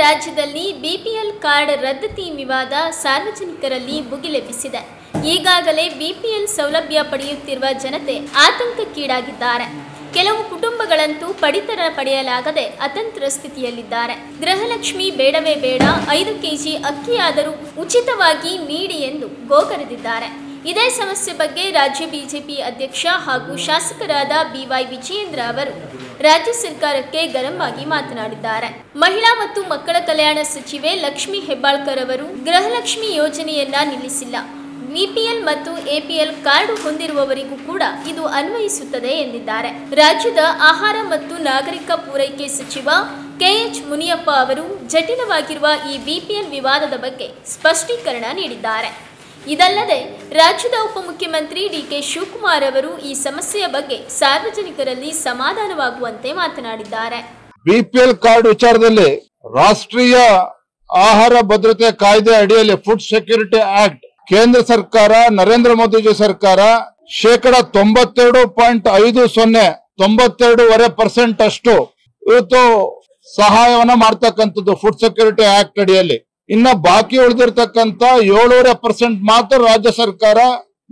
ರಾಜ್ಯದಲ್ಲಿ BPL card ರದ್ದತಿ ವಿವಾದ ಸಾರ್ವಜನಿಕರಲ್ಲಿ ಭುಗಿಲೆಬ್ಬಿಸಿದೆ. ಈಗಾಗಲೇ ಬಿಪಿಎಲ್ ಸೌಲಭ್ಯ ಪಡೆಯುತ್ತಿರುವ ಜನತೆ ಆತಂಕಕ್ಕೀಡಾಗಿದ್ದಾರೆ. ಕೆಲವು ಕುಟುಂಬಗಳಂತೂ ಪಡಿತರ ಪಡೆಯಲಾಗದೆ ಅತಂತ್ರ ಸ್ಥಿತಿಯಲ್ಲಿದ್ದಾರೆ. ಗೃಹಲಕ್ಷ್ಮಿ ಬೇಡವೇ ಬೇಡ, 5 ಕೆಜಿ ಅಕ್ಕಿಯಾದರೂ ಉಚಿತವಾಗಿ ನೀಡಿ ಎಂದು ಗೋಗರೆದಿದ್ದಾರೆ. ಇದೇ ಸಮಸ್ಯೆ ಬಗ್ಗೆ ರಾಜ್ಯ ಬಿಜೆಪಿ ಅಧ್ಯಕ್ಷ ಹಾಗೂ ಶಾಸಕರಾದ ಬಿವೈ ವಿಜಯೇಂದ್ರ ಅವರು ರಾಜ್ಯ ಸರ್ಕಾರಕ್ಕೆ ಗರಂ ಆಗಿ ಮಾತನಾಡಿದ್ದಾರೆ. ಮಹಿಳಾ ಮತ್ತು ಮಕ್ಕಳ ಕಲ್ಯಾಣ ಸಚಿವೆ ಲಕ್ಷ್ಮಿ ಹೆಬ್ಬಾಳ್ಕರ್ ಅವರು ಗೃಹಲಕ್ಷ್ಮಿ ಯೋಜನೆಯನ್ನ ನಿಲ್ಲಿಸಿಲ್ಲ. ಬಿಪಿಎಲ್ ಮತ್ತು ಎಪಿಎಲ್ ಕಾರ್ಡ್ ಹೊಂದಿರುವವರಿಗೂ ಕೂಡ ಇದು ಅನ್ವಯಿಸುತ್ತದೆ ಎಂದಿದ್ದಾರೆ. ರಾಜ್ಯದ ಆಹಾರ ಮತ್ತು ನಾಗರಿಕ ಪೂರೈಕೆ ಸಚಿವ ಕೆಎಚ್ ಮುನಿಯಪ್ಪ ಅವರು ಜಟಿಲವಾಗಿರುವ ಈ ಬಿಪಿಎಲ್ ವಿವಾದದ ಬಗ್ಗೆ ಸ್ಪಷ್ಟೀಕರಣ ನೀಡಿದ್ದಾರೆ. ಇದಲ್ಲದೆ ರಾಜ್ಯದ ಉಪಮುಖ್ಯಮಂತ್ರಿ ಡಿಕೆ ಶಿವಕುಮಾರ್ ಅವರು ಈ ಸಮಸ್ಯೆಯ ಬಗ್ಗೆ ಸಾರ್ವಜನಿಕರಲ್ಲಿ ಸಮಾಧಾನವಾಗುವಂತೆ ಮಾತನಾಡಿದ್ದಾರೆ. ಬಿಪಿಎಲ್ ಕಾರ್ಡ್ ವಿಚಾರದಲ್ಲಿ ರಾಷ್ಟ್ರೀಯ ಆಹಾರ ಭದ್ರತೆ ಕಾಯ್ದೆ ಅಡಿಯಲ್ಲಿ ಫುಡ್ ಸೆಕ್ಯೂರಿಟಿ ಆಕ್ಟ್ ಕೇಂದ್ರ ಸರ್ಕಾರ, ನರೇಂದ್ರ ಮೋದಿಜಿ ಸರ್ಕಾರ 92.50 92.5% ಅಷ್ಟು ಇವತ್ತು ಸಹಾಯವನ್ನ ಮಾಡ್ತಕ್ಕಂಥದ್ದು ಫುಡ್ ಸೆಕ್ಯೂರಿಟಿ ಆಕ್ಟ್ ಅಡಿಯಲ್ಲಿ. ಇನ್ನ ಬಾಕಿ ಉಳಿದಿರ್ತಕ್ಕಂಥ 7.5% ಮಾತ್ರ ರಾಜ್ಯ ಸರ್ಕಾರ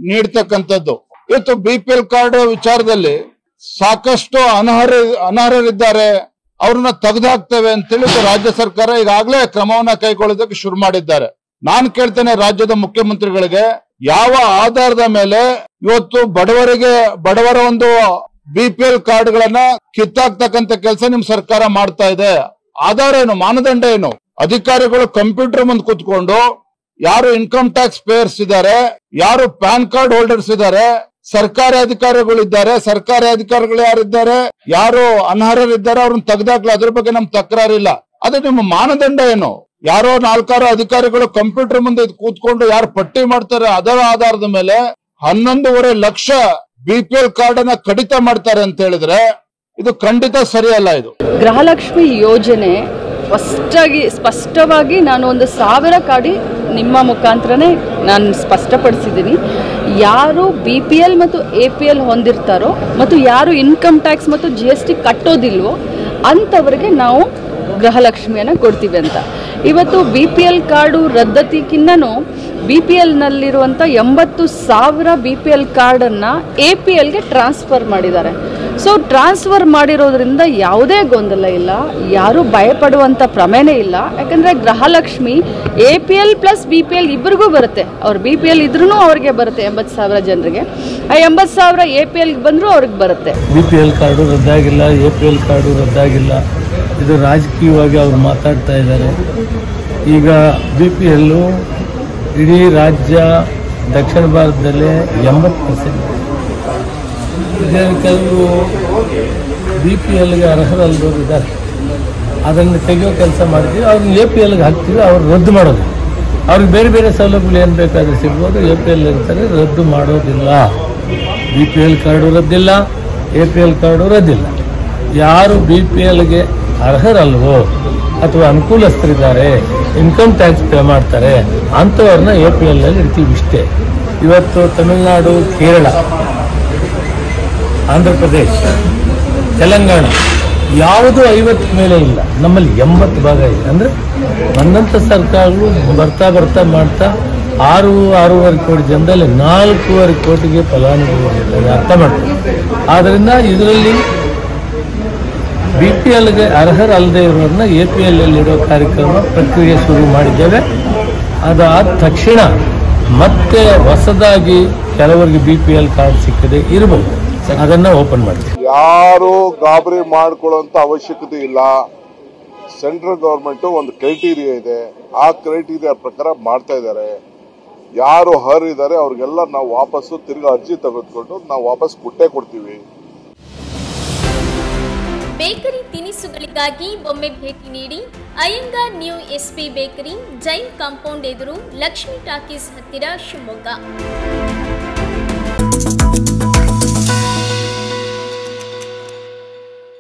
ನೀಡ್ತಕ್ಕಂಥದ್ದು. ಇವತ್ತು ಬಿಪಿಎಲ್ ಕಾರ್ಡ್ ವಿಚಾರದಲ್ಲಿ ಸಾಕಷ್ಟು ಅನರ್ಹರಿದ್ದಾರೆ, ಅವ್ರನ್ನ ತೆಗೆದುಹಾಕ್ತೇವೆ ಅಂತೇಳಿ ರಾಜ್ಯ ಸರ್ಕಾರ ಈಗಾಗಲೇ ಕ್ರಮವನ್ನ ಕೈಗೊಳ್ಳೋದಕ್ಕೆ ಶುರು ಮಾಡಿದ್ದಾರೆ. ನಾನು ಕೇಳ್ತೇನೆ ರಾಜ್ಯದ ಮುಖ್ಯಮಂತ್ರಿಗಳಿಗೆ, ಯಾವ ಆಧಾರದ ಮೇಲೆ ಇವತ್ತು ಬಡವರ ಒಂದು ಬಿಪಿಎಲ್ ಕಾರ್ಡ್ ಗಳನ್ನ ಕಿತ್ತಾಕ್ತಕ್ಕಂತ ಕೆಲಸ ನಿಮ್ ಸರ್ಕಾರ ಮಾಡ್ತಾ ಇದೆ? ಆಧಾರ ಏನು, ಮಾನದಂಡ ಏನು? ಅಧಿಕಾರಿಗಳು ಕಂಪ್ಯೂಟರ್ ಮುಂದೆ ಕೂತ್ಕೊಂಡು ಯಾರು ಇನ್ಕಮ್ ಟ್ಯಾಕ್ಸ್ ಪೇಯರ್ಸ್ ಇದ್ದಾರೆ, ಯಾರು ಪ್ಯಾನ್ ಕಾರ್ಡ್ ಹೋಲ್ಡರ್ಸ್ ಇದ್ದಾರೆ, ಸರ್ಕಾರಿ ಅಧಿಕಾರಿಗಳಿದ್ದಾರೆ, ಸರ್ಕಾರಿ ಅಧಿಕಾರಿಗಳು ಯಾರಿದ್ದಾರೆ, ಯಾರು ಅನರ್ಹರಿದ್ದಾರೆ ಅವ್ರನ್ನ ತೆಗೆದಾಕ್ಲಿ, ಅದ್ರ ಬಗ್ಗೆ ನಮ್ ತಕರಾರಿಲ್ಲ. ಅದು ನಿಮ್ಮ ಮಾನದಂಡ ಏನು? ಯಾರೋ 4 ಅಧಿಕಾರಿಗಳು ಕಂಪ್ಯೂಟರ್ ಮುಂದೆ ಕೂತ್ಕೊಂಡು ಯಾರು ಪಟ್ಟಿ ಮಾಡ್ತಾರೆ ಅದರ ಆಧಾರದ ಮೇಲೆ 11.5 ಲಕ್ಷ ಬಿಪಿಎಲ್ ಕಾರ್ಡ್ ಅನ್ನ ಕಡಿತ ಮಾಡ್ತಾರೆ ಅಂತ ಹೇಳಿದ್ರೆ ಇದು ಖಂಡಿತ ಸರಿಯಲ್ಲ. ಇದು ಗೃಹಲಕ್ಷ್ಮಿ ಯೋಜನೆ ಸ್ಪಷ್ಟವಾಗಿ ನಾನು 1,000 ಕಾಡಿ ನಿಮ್ಮ ಮುಖಾಂತರನೇ ನಾನು ಸ್ಪಷ್ಟಪಡಿಸಿದ್ದೀನಿ. ಯಾರು ಬಿಪಿಎಲ್ ಮತ್ತು ಎಪಿಎಲ್ ಹೊಂದಿರ್ತಾರೋ ಮತ್ತು ಯಾರು ಇನ್ಕಮ್ ಟ್ಯಾಕ್ಸ್ ಮತ್ತು GST ಕಟ್ಟೋದಿಲ್ವೋ ಅಂಥವ್ರಿಗೆ ನಾವು ಗೃಹಲಕ್ಷ್ಮಿಯನ್ನು ಕೊಡ್ತೀವಿ ಅಂತ. ಇವತ್ತು ಬಿಪಿಎಲ್ ಕಾರ್ಡು ರದ್ದತಿಗಿನ್ನೂ ಬಿಪಿಎಲ್ನಲ್ಲಿರುವಂಥ 80,000 ಬಿಪಿಎಲ್ ಕಾರ್ಡನ್ನು ಎಪಿಎಲ್ಗೆ ಟ್ರಾನ್ಸ್ಫರ್ ಮಾಡಿದ್ದಾರೆ. ಸೊ ಟ್ರಾನ್ಸ್ಫರ್ ಮಾಡಿರೋದ್ರಿಂದ ಯಾವುದೇ ಗೊಂದಲ ಇಲ್ಲ, ಯಾರೂ ಭಯಪಡುವಂಥ ಪ್ರಮೇಯನೇ ಇಲ್ಲ. ಯಾಕಂದರೆ ಗೃಹಲಕ್ಷ್ಮಿ ಎಪಿಎಲ್ ಪ್ಲಸ್ ಬಿಪಿಎಲ್ ಇಬ್ಬರಿಗೂ ಬರುತ್ತೆ. ಅವ್ರು ಬಿಪಿಎಲ್ ಇದ್ರೂ ಅವ್ರಿಗೆ ಬರುತ್ತೆ 80,000 ಜನರಿಗೆ. ಆ 80,000 ಎಪಿಎಲ್ಗೆ ಬಂದರೂ ಅವ್ರಿಗೆ ಬರುತ್ತೆ. ಬಿಪಿಎಲ್ ಕಾರ್ಡು ರದ್ದಾಗಿಲ್ಲ, ಎಪಿಎಲ್ ಕಾರ್ಡು ರದ್ದಾಗಿಲ್ಲ, ಇದು ರಾಜಕೀಯವಾಗಿ ಅವ್ರು ಮಾತಾಡ್ತಾ ಇದ್ದಾರೆ. ಈಗ ಬಿಪಿಎಲ್ಲು ಇಡೀ ರಾಜ್ಯ ದಕ್ಷಿಣ ಭಾರತದಲ್ಲೇ 80%. ಕೆಲವರು ಬಿಪಿಎಲ್ಗೆ ಅರ್ಹರಲ್ಲದವರು ಇದ್ದಾರೆ, ಅದನ್ನು ತೆಗೆಯೋ ಕೆಲಸ ಮಾಡ್ತೀವಿ. ಅವ್ರನ್ನ ಎಪಿಎಲ್ಗೆ ಹಾಕ್ತೀವಿ, ಅವ್ರು ರದ್ದು ಮಾಡೋದು. ಅವ್ರಿಗೆ ಬೇರೆ ಬೇರೆ ಸೌಲಭ್ಯಗಳು ಏನು ಬೇಕಾದರೂ ಸಿಗ್ಬೋದು, ಎಪಿಎಲ್ ಇರ್ತಾರೆ, ರದ್ದು ಮಾಡೋದಿಲ್ಲ. ಬಿಪಿಎಲ್ ಕಾರ್ಡು ರದ್ದಿಲ್ಲ, ಎಪಿಎಲ್ ಕಾರ್ಡು ರದ್ದಿಲ್ಲ. ಯಾರು ಬಿಪಿಎಲ್ಗೆ ಅರ್ಹರಲ್ವೋ ಅಥವಾ ಅನುಕೂಲಸ್ಥರಿದ್ದಾರೆ, ಇನ್ಕಮ್ ಟ್ಯಾಕ್ಸ್ ಪೇ ಮಾಡ್ತಾರೆ, ಅಂಥವ್ರನ್ನ ಎಪಿಎಲ್ನಲ್ಲಿ ಇರ್ತೀವಿ ಇಷ್ಟೇ. ಇವತ್ತು ತಮಿಳುನಾಡು, ಕೇರಳ, ಆಂಧ್ರ ಪ್ರದೇಶ, ತೆಲಂಗಾಣ ಯಾವುದೂ 50 ಮೇಲೆ ಇಲ್ಲ, ನಮ್ಮಲ್ಲಿ 80 ಭಾಗ ಇದೆ. ಅಂದರೆ ಬಂದಂಥ ಸರ್ಕಾರಗಳು ಬರ್ತಾ ಮಾಡ್ತಾ 6.5 ಕೋಟಿ ಜನದಲ್ಲಿ 4.5 ಕೋಟಿಗೆ ಫಲಾನುಭವಿಗಳು ಅರ್ಥ ಮಾಡ್ತಾರೆ. ಆದ್ದರಿಂದ ಇದರಲ್ಲಿ ಬಿಪಿಎಲ್ಗೆ ಅರ್ಹರಲ್ಲದೆ ಇರೋರನ್ನ ಎಪಿಎಲ್ ಇಡೋ ಕಾರ್ಯಕ್ರಮ ಪ್ರಕ್ರಿಯೆ ಶುರು ಮಾಡಿದ್ದೇವೆ. ಅದಾದ ತಕ್ಷಣ ಮತ್ತೆ ಹೊಸದಾಗಿ ಕೆಲವರಿಗೆ ಬಿಪಿಎಲ್ ಕಾರ್ಡ್ ಸಿಕ್ಕದೆ ಇರಬಹುದು, ಅದನ್ನ ಓಪನ್ ಮಾಡ್ತೀವಿ. ಯಾರು ಗಾಬರಿ ಮಾಡ್ಕೊಳ್ಳುವಂತ ಅವಶ್ಯಕತೆ ಇಲ್ಲ. ಸೆಂಟ್ರಲ್ ಗವರ್ಮೆಂಟ್ ಒಂದು ಕ್ರೈಟೀರಿಯಾ ಇದೆ, ಆ ಕ್ರೈಟೀರಿಯಾ ಪ್ರಕಾರ ಮಾಡ್ತಾ ಇದ್ದಾರೆ. ಯಾರು ಅರ್ಹರಿದ್ದಾರೆ ಅವ್ರಿಗೆಲ್ಲ ನಾವು ವಾಪಸ್ಸು ತಿರ್ಗಾ ಅರ್ಜಿ ತೆಗೆದುಕೊಂಡು ನಾವು ವಾಪಸ್ ಕೊಡ್ತೀವಿ. ಬೇಕರಿ ತಿನಿಸುಗಳಿಗಾಗಿ ಒಮ್ಮೆ ಭೇಟಿ ನೀಡಿ. Iyengar new SP bakery, Jain compound ಎದುರು, ಲಕ್ಷ್ಮಿ ಟಾಕೀಸ್ ಹತ್ತಿರ, ಶಿವಮೊಗ್ಗ.